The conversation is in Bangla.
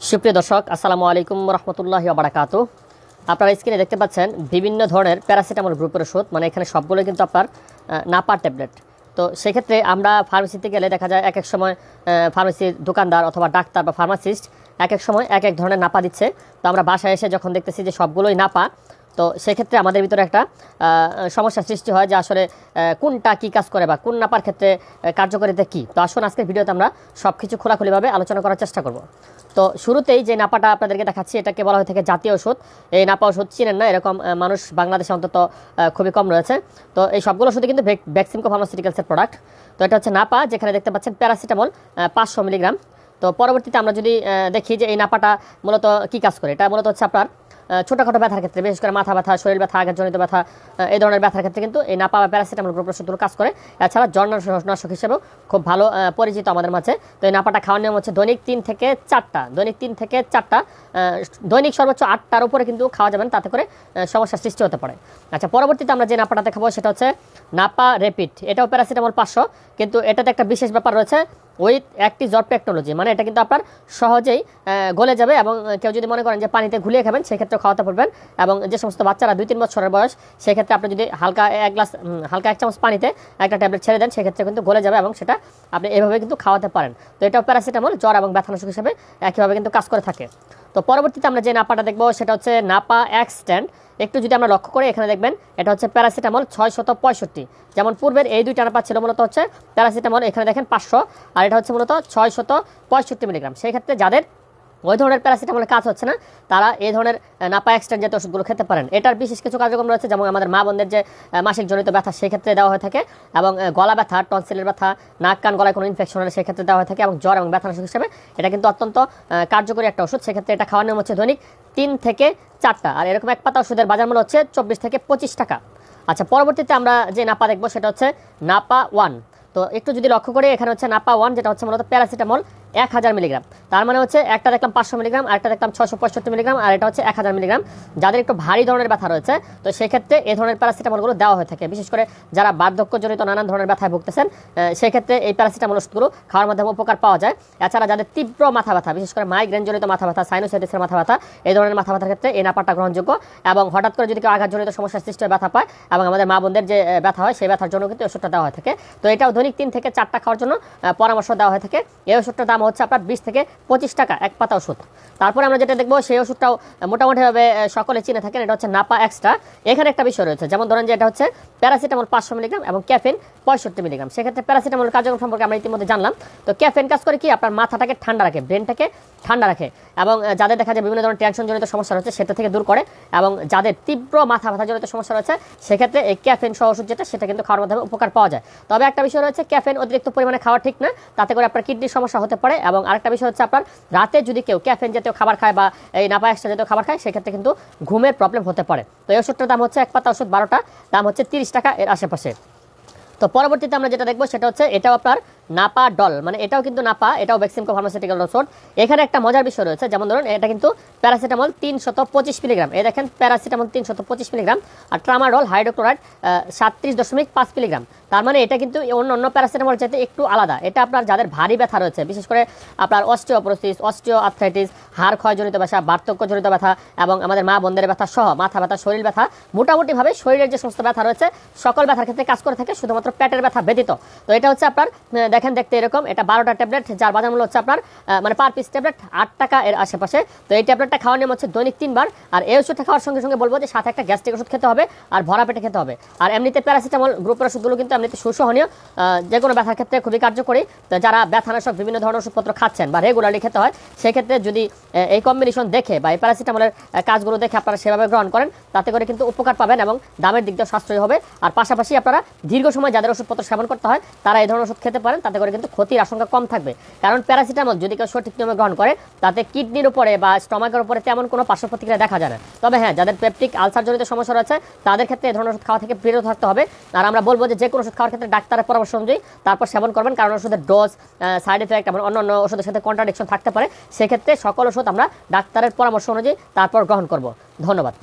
সুপ্রিয় দর্শক, আসসালামু আলাইকুম রহমতুল্লাহি ওয়া বারাকাতুহু। আপনারা স্ক্রিনে দেখতে পাচ্ছেন বিভিন্ন ধরনের প্যারাসিটামল গ্রুপের ওষুধ, মানে এখানে সবগুলো কিন্তু আপনার নাপা ট্যাবলেট। তো সেক্ষেত্রে আমরা ফার্মেসিতে গেলে দেখা যায় এক এক সময় ফার্মেসির দোকানদার অথবা ডাক্তার বা ফার্মাসিস্ট এক এক সময় এক এক ধরনের নাপা দিচ্ছে। তো আমরা বাসায় এসে যখন দেখতেছি যে সবগুলোই নাপা, তো সেক্ষেত্রে আমাদের ভিতরে একটা সমস্যার সৃষ্টি হয় যে আসলে কোনটা কী কাজ করে বা কোন নাপার ক্ষেত্রে কার্যকারিতা কী। তো আসুন আজকের ভিডিওতে আমরা সব কিছু খোলাখুলিভাবে আলোচনা করার চেষ্টা করব। তো শুরুতেই যে নাপাটা আপনাদেরকে দেখাচ্ছি, এটাকে বলা হয়ে থাকে জাতীয় ওষুধ। এই নাপা ওষুধ চিনেন না এরকম মানুষ বাংলাদেশে অন্তত খুবই কম রয়েছে। তো এই সবগুলো ওষুধই কিন্তু বেক্সিমকো ফার্মাসিউটিক্যালসের প্রোডাক্ট। তো এটা হচ্ছে নাপা, যেখানে দেখতে পাচ্ছেন প্যারাসিটামল 500 মিলিগ্রাম। তো পরবর্তীতে আমরা যদি দেখি যে এই নাপাটা মূলত কী কাজ করে, এটা মূলত হচ্ছে আপনার ছোটোখাটো ব্যথার ক্ষেত্রে, বিশেষ করে মাথা ব্যথা, শরীর ব্যথা, আঘাতজনিত ব্যথা, এই ধরনের ব্যথার ক্ষেত্রে কিন্তু এই নাপা বা প্যারাসিটামল গ্রুপ ওষুধগুলো কাজ করে। এছাড়া জ্বরনাশক হিসেবেও খুব ভালো পরিচিত আমাদের মাঝে। তো এই নাপাটা খাওয়ার নিয়ম হচ্ছে দৈনিক 3 থেকে 4টা, দৈনিক সর্বোচ্চ 8টার উপরে কিন্তু খাওয়া যাবেন, তাতে করে সমস্যার সৃষ্টি হতে পারে। আচ্ছা, পরবর্তীতে আমরা যে নাপাটা দেখাবো সেটা হচ্ছে নাপা র্যাপিড। এটাও প্যারাসিটামল 500, কিন্তু এটাতে একটা বিশেষ ব্যাপার রয়েছে, উইথ অ্যাক্টিভ জব টেকনোলজি। মানে এটা কিন্তু আপনার সহজেই গলে যাবে, এবং কেউ যদি মনে করেন যে পানিতে ঘুলিয়ে খাবেন সেক্ষেত্রে খাওয়াতে পারবেন। এবং যে সমস্ত বাচ্চারা 2-3 বছরের বয়স, সেক্ষেত্রে আপনি যদি হালকা 1 চামচ পানিতে একটা ট্যাবলেট ছেড়ে দেন, সেক্ষেত্রে কিন্তু গলে যাবে এবং সেটা আপনি এভাবে কিন্তু খাওয়াতে পারেন। তো এটাও প্যারাসিটামল জ্বর এবং ব্যথানাশক হিসেবে একইভাবে কিন্তু কাজ করে থাকে। তো পরবর্তীতে আমরা যে নাপাটা দেখবো সেটা হচ্ছে নাপা এক্সট্যান্ড। একটু যদি আমরা লক্ষ্য করি, এখানে দেখবেন এটা হচ্ছে প্যারাসিটামল 665। যেমন পূর্বের এই দুইটা নাপা ছিল মূলত হচ্ছে প্যারাসিটামল, এখানে দেখেন 500, আর এটা হচ্ছে মূলত 665 মিলিগ্রাম। সেই ক্ষেত্রে যাদের ওই ধরনের প্যারাসিটামলের কাজ হচ্ছে না, তারা এই ধরনের নাপা এক্সট্যান্ড জাতীয় ওষুধগুলো খেতে পারেন। এটার বিশেষ কিছু কার্যক্রম রয়েছে, যেমন আমাদের মা বোনদের যে মাসিক জনিত ব্যথা সেক্ষেত্রে দেওয়া হয়ে থাকে, এবং গলা ব্যথা, টনসিলের ব্যথা, নাক কান গলায় কোনো ইনফেকশন হলে সেক্ষেত্রে দেওয়া হয়ে থাকে, এবং জ্বর এবং ব্যথানাশক হিসেবে এটা কিন্তু অত্যন্ত কার্যকরী একটা ওষুধ। সেক্ষেত্রে এটা খাওয়ার নিয়ম হচ্ছে দৈনিক 3 থেকে 4টা, আর এরকম এক পাতা ওষুধের বাজার মূল্য হচ্ছে 24 থেকে 25 টাকা। আচ্ছা, পরবর্তীতে আমরা যে নাপা দেখবো সেটা হচ্ছে নাপা 1। তো একটু যদি লক্ষ্য করি, এখানে হচ্ছে নাপা 1, যেটা হচ্ছে মূলত প্যারাসিটামল 1000 মিলিগ্রাম। তার মানে হচ্ছে একটা দেখলাম 500 মিলিগ্রাম, আর একটা দেখলাম 665 মিলিগ্রাম, আর এটা হচ্ছে 1000 মিলিগ্রাম। যাদের একটু ভারী ধরনের ব্যথা রয়েছে, তো সেক্ষেত্রে এই ধরনের প্যারাসিটামলগুলো দেওয়া হয়ে থাকে। বিশেষ করে যারা বার্ধক্যজনিত নানান ধরনের ব্যথায় ভুগতেছেন, সেক্ষেত্রে এই প্যারাসিটামল ওষুধগুলো খাওয়ার মাধ্যমে উপকার পাওয়া যায়। এছাড়া যাদের তীব্র মাথা ব্যথা, বিশেষ করে মাইগ্রেনজনিত মাথা ব্যথা, সাইনোসাইটিসের মাথা ব্যথা, এই ধরনের মাথা ব্যথার ক্ষেত্রে এই নাপাটা গ্রহণযোগ্য। এবং হঠাৎ করে যদি কেউ আঘাতজনিত সমস্যার সৃষ্টি হয়, ব্যথা পায়, এবং আমাদের মা বোনদের যে ব্যথা হয় সেই ব্যথার জন্য কিন্তু ওষুধটা দেওয়া হয়ে থাকে। তো এটাও দৈনিক 3 থেকে 4টা খাওয়ার জন্য পরামর্শ দেওয়া হয়ে থাকে। এই ওষুধটার দাম হচ্ছে আপনার 20 থেকে 25 টাকা এক পাতা ওষুধ। তারপরে আমরা যেটা দেখবো সেই ওষুধটাও মোটামুটিভাবে সকলে চিনে থাকেন, এটা হচ্ছে নাপা এক্সট্রা। এখানে একটা বিষয় রয়েছে, যেমন ধরেন যে এটা হচ্ছে প্যারাসিটামল 500 মিলিগ্রাম এবং ক্যাফেন 65 মিলিগ্রাম। সেক্ষেত্রে প্যারাসিটামলের কার্যক্রম সম্পর্কে আমরা ইতিমধ্যে জানলাম। তো ক্যাফেন কাজ করে কি, আপনার মাথাটাকে ঠান্ডা রাখে, ব্রেনটাকে ঠান্ডা রাখে, এবং যাদের দেখা যায় বিভিন্ন ধরনের টেনশনজনিত সমস্যা রয়েছে সেটা থেকে দূর করে, এবং যাদের তীব্র মাথা ব্যথাজনিত সমস্যা রয়েছে সেক্ষেত্রে এই ক্যাফেন সহ ওষুধ যেটা, সেটা কিন্তু খাওয়ার মাধ্যমে উপকার পাওয়া যায়। তবে একটা বিষয় রয়েছে, ক্যাফেন অতিরিক্ত পরিমাণে খাওয়া ঠিক না, তাতে করে আপনার কিডনির সমস্যা হতে পারে। এবং আরেকটা বিষয় হচ্ছে, আপনার রাতে যদি কেউ ক্যাফেন জাতীয় খাবার খায় বা এই নাপা এক্সট্রা জাতীয় খাবার খায়, সেক্ষেত্রে কিন্তু ঘুমের প্রবলেম হতে পারে। তো এই ওষুধটার দাম হচ্ছে এক পাতা ওষুধ 12টা, দাম হচ্ছে 30 টাকা এর আশেপাশে। তো পরবর্তীতে আমরা যেটা দেখবো সেটা হচ্ছে এটাও আপনার নাপা ডল, মানে এটাও কিন্তু নাপা, এটাও বেক্সিমকো ফার্মাসিউটিক্যাল ওষুধ। এখানে একটা মজার বিষয় রয়েছে, যেমন ধরুন এটা কিন্তু প্যারাসিটামল 325 মিলিগ্রাম। এই দেখেন প্যারাসিটামল 325 মিলিগ্রাম, আর ট্রামাডল হাইড্রোক্লোরাইড 37.5 মিলিগ্রাম। তার মানে এটা কিন্তু অন্য প্যারাসিটামল চাইতে একটু আলাদা। এটা আপনার যাদের ভারী ব্যথা রয়েছে, বিশেষ করে আপনার অস্টিওপোরোসিস, অস্টিও আর্থ্রাইটিস, হাড় ক্ষয়জনিত ব্যথা, বার্ধক্যজনিত ব্যথা, এবং আমাদের মা বোনদের ব্যথা সহ মাথা ব্যথা, শরীর ব্যথা, মোটামুটিভাবে শরীরের যে সমস্ত ব্যথা রয়েছে সকল ব্যথার ক্ষেত্রে কাজ করে থাকে, শুধুমাত্র পেটের ব্যথা ব্যতীত। তো এটা হচ্ছে আপনার দেখেন দেখতে এরকম, এটা 12টা ট্যাবলেট, যার বাজার মূল্য হচ্ছে আপনার মানে পার পিস ট্যাবলেট 8 টাকা এর আশেপাশে। তো এই ট্যাবলেটটা খাওয়ার নিয়ম হচ্ছে দৈনিক 3 বার। আর এই ওষুধটা খাওয়ার সঙ্গে সঙ্গে বলবো যে সাথে একটা গ্যাস্ট্রিক ওষুধ খেতে হবে, আর ভরা পেটে খেতে হবে। আর এমনিতে প্যারাসিটামল গ্রুপের ওষুধগুলো কিন্তু এমনিতে সুসহনীয়, যে কোনো ব্যথার ক্ষেত্রে খুবই কার্যকরী। তো যারা ব্যথানাশক বিভিন্ন ধরনের ওষুধপত্র খাচ্ছেন বা রেগুলারলি খেতে হয়, সেক্ষেত্রে যদি এই কম্বিনেশন দেখে বা এই প্যারাসিটামলের কাজগুলো দেখে আপনারা সেভাবে গ্রহণ করেন, তাতে করে কিন্তু উপকার পাবেন এবং দামের দিক দিয়ে সাশ্রয়ী হবে। আর পাশাপাশি আপনারা দীর্ঘ সময় যাদের ওষুধপত্র সেবন করতে হয়, তারা এই ধরনের ওষুধ খেতে পারেন, তাতে করে কিন্তু ক্ষতির আশঙ্কা কম থাকবে। কারণ প্যারাসিটামল যদি কেউ সঠিক নিয়মে গ্রহণ করে, তাতে কিডনির উপরে বা স্টমাকের উপরে তেমন কোনো পার্শ্ব প্রতিক্রিয়া দেখা যায় না। তবে হ্যাঁ, যাদের পেপটিক আলসারজনিত সমস্যা রয়েছে তাদের ক্ষেত্রে এই ধরনের ওষুধ খাওয়া থেকে বিরত থাকতে হবে। আর আমরা বলবো যে কোনো ওষুধ খাওয়ার ক্ষেত্রে ডাক্তারের পরামর্শ অনুযায়ী তারপর সেবন করবেন, কারণ ওষুধের ডোজ, সাইড এফেক্ট এবং অন্য ওষুধের সাথে কন্ট্রাডিকশন থাকতে পারে। সেক্ষেত্রে সকল ওষুধ আমরা ডাক্তারের পরামর্শ অনুযায়ী তারপর গ্রহণ করব। ধন্যবাদ।